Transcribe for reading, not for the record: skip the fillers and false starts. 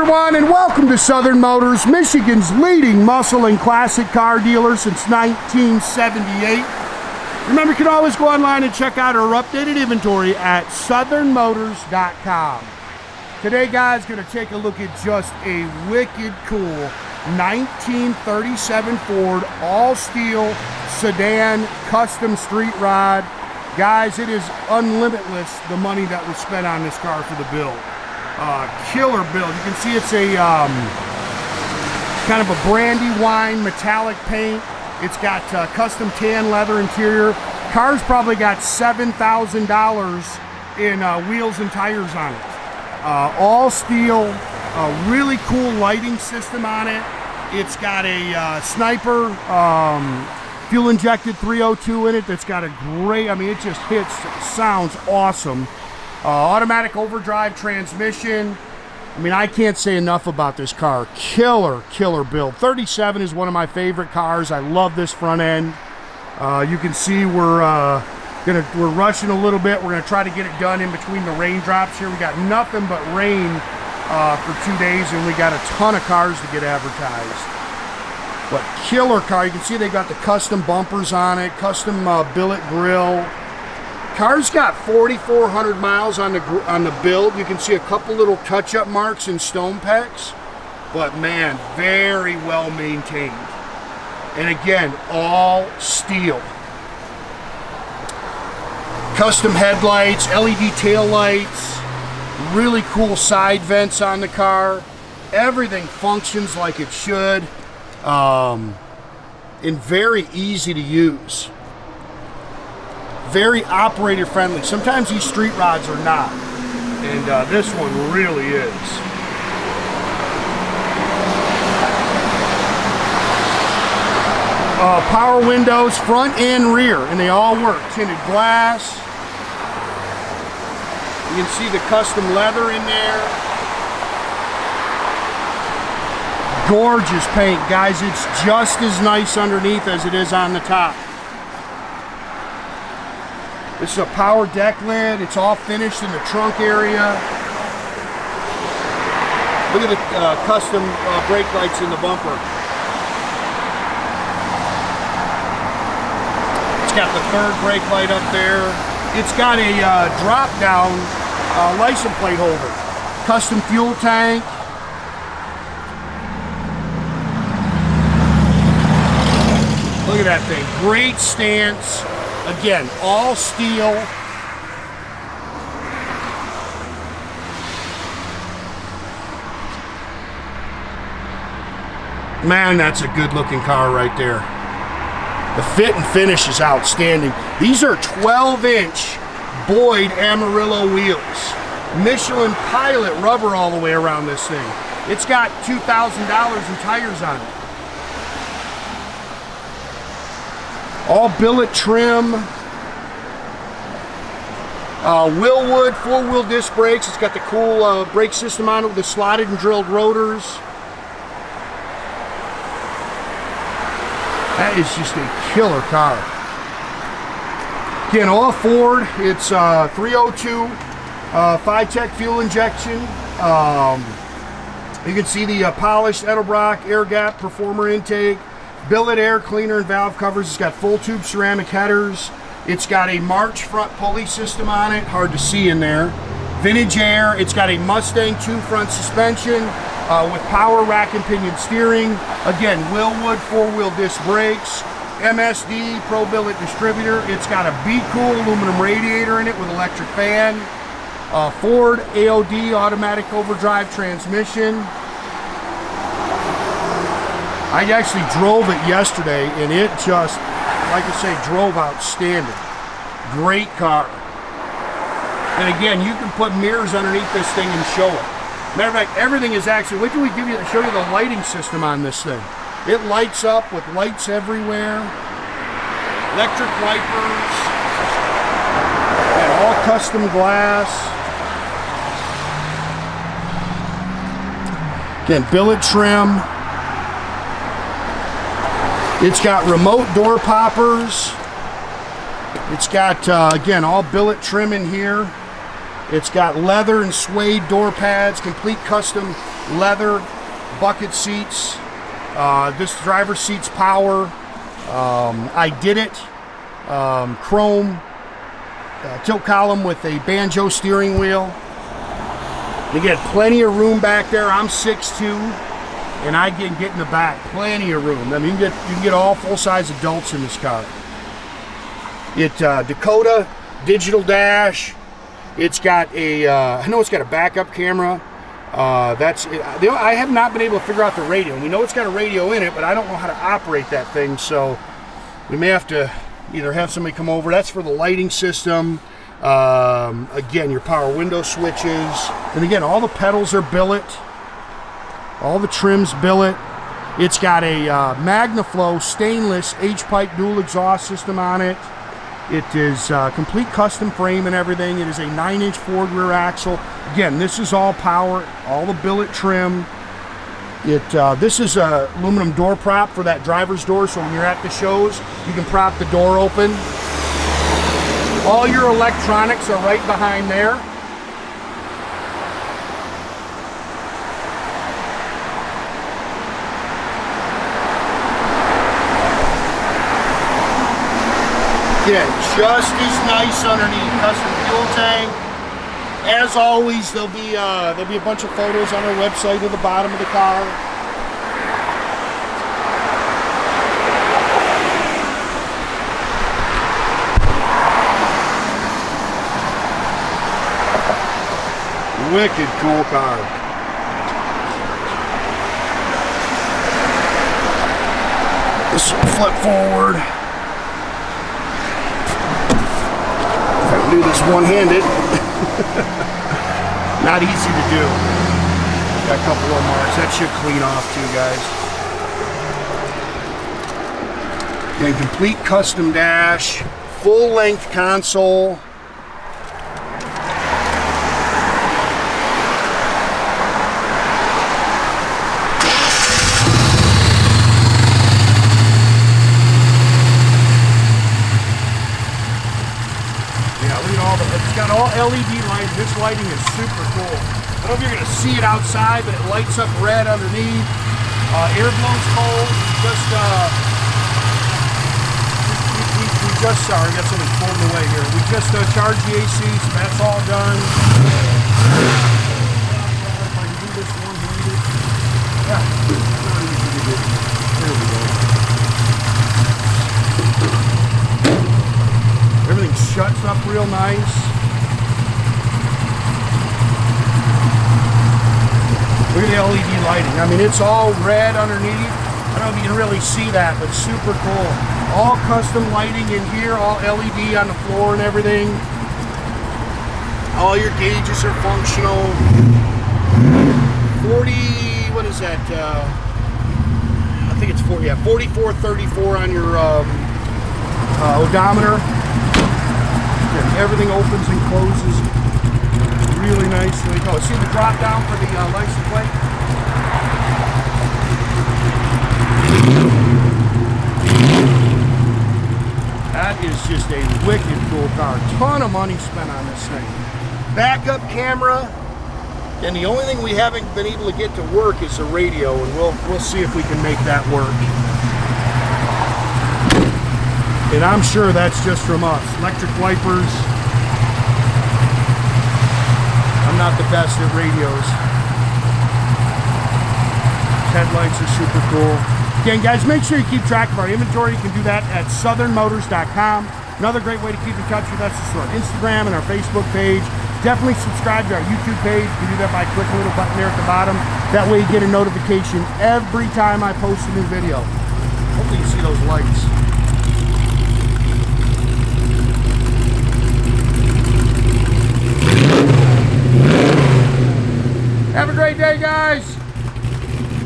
everyone, and welcome to Southern Motors, Michigan's leading muscle and classic car dealer since 1978. Remember, you can always go online and check out our updated inventory at southernmotors.com. Today, guys, going to take a look at just a wicked cool 1937 Ford all-steel sedan custom street rod. Guys, it is unlimitless, the money that was spent on this car for the build. Killer build. You can see it's a kind of a brandy wine metallic paint. It's got custom tan leather interior. Car's probably got $7,000 in wheels and tires on it. All steel, really cool lighting system on it. It's got a sniper fuel injected 302 in it that's got a great, I mean, it just hits, sounds awesome. Automatic overdrive transmission. I mean, I can't say enough about this car. Killer build. 37 is one of my favorite cars. I love this front end. You can see we're rushing a little bit. We're gonna try to get it done in between the raindrops here. We got nothing but rain for 2 days, and we got a ton of cars to get advertised. But killer car. You can see they got the custom bumpers on it, custom billet grille. Car's got 4,400 miles on the build. You can see a couple little touch-up marks and stone pecks, but man, very well maintained. And again, all steel. Custom headlights, LED tail lights, really cool side vents on the car. Everything functions like it should, and very easy to use. Very operator friendly. Sometimes these street rods are not, and this one really is. Power windows, front and rear, and they all work. Tinted glass. You can see the custom leather in there. Gorgeous paint, guys. It's just as nice underneath as it is on the top. This is a power deck lid. It's all finished in the trunk area. Look at the custom brake lights in the bumper. It's got the third brake light up there. It's got a drop-down license plate holder. Custom fuel tank. Look at that thing. Great stance. Again, all steel. Man, that's a good looking car right there. The fit and finish is outstanding. These are 12-inch Boyd Amarillo wheels. Michelin Pilot rubber all the way around this thing. It's got $2,000 in tires on it. All billet trim. Willwood 4-wheel disc brakes. It's got the cool brake system on it with the slotted and drilled rotors. That is just a killer car. Again, all Ford. It's 302 Fi-Tech fuel injection. You can see the polished Edelbrock air gap performer intake. Billet air cleaner and valve covers. It's got full tube ceramic headers. It's got a March front pulley system on it. Hard to see in there. Vintage air. It's got a Mustang 2 front suspension with power rack and pinion steering. Again, Willwood 4-wheel disc brakes. MSD Pro Billet distributor. It's got a Be Cool aluminum radiator in it with electric fan. Ford AOD automatic overdrive transmission. I actually drove it yesterday, and it just, like I say, drove outstanding. Great car. And again, you can put mirrors underneath this thing and show it. Matter of fact, everything is actually, wait till we show you the lighting system on this thing. It lights up with lights everywhere. Electric wipers. And all custom glass. Again, billet trim. It's got remote door poppers. It's got, again, all billet trim in here. It's got leather and suede door pads, complete custom leather bucket seats. This driver's seat's power. I did it. Chrome tilt column with a banjo steering wheel. You get plenty of room back there. I'm 6'2", and I can get in the back. Plenty of room. I mean, you can get all full-size adults in this car. It Dakota digital dash. It's got a I know it's got a backup camera. I have not been able to figure out the radio. We know it's got a radio in it, but I don't know how to operate that thing, so we may have to either have somebody come over. That's for the lighting system. Again, your power window switches. And again, all the pedals are billet. All the trims billet. It's got a MagnaFlow stainless H-pipe dual exhaust system on it. It is complete custom frame and everything. It is a 9-inch Ford rear axle. Again, this is all power, all the billet trim. This is a aluminum door prop for that driver's door, so when you're at the shows, you can prop the door open. All your electronics are right behind there. Again, just as nice underneath. Custom fuel tank. As always, there'll be a bunch of photos on our website at the bottom of the car. Wicked cool car. This will flip forward. If I can do this one-handed. Not easy to do. Got a couple of marks. That should clean off too, guys. And complete custom dash, full-length console. It's got all LED lights. This lighting is super cool. I don't know if you're going to see it outside, but it lights up red underneath. Air blows cold. Sorry, I got something floating away here. We just charged the AC, so that's all done. If I can do this one-handed. Yeah, not easy to do. There we go. Everything shuts up real nice. Look at the LED lighting. I mean, it's all red underneath. I don't know if you can really see that, but super cool. All custom lighting in here, all LED on the floor and everything. All your gauges are functional. 40, what is that? I think it's 40, yeah, 4434 on your odometer. And everything opens and closes really nicely. Oh, see the drop down for the license plate? That is just a wicked cool car. Ton of money spent on this thing. Backup camera, and the only thing we haven't been able to get to work is the radio, and we'll see if we can make that work. And I'm sure that's just from us. Electric wipers. I'm not the best at radios. Headlights are super cool. Again, guys, make sure you keep track of our inventory. You can do that at southernmotors.com. Another great way to keep in touch with us is through our Instagram and our Facebook page. Definitely subscribe to our YouTube page. You can do that by clicking the little button there at the bottom. That way you get a notification every time I post a new video. Hopefully you see those lights. Have a great day, guys.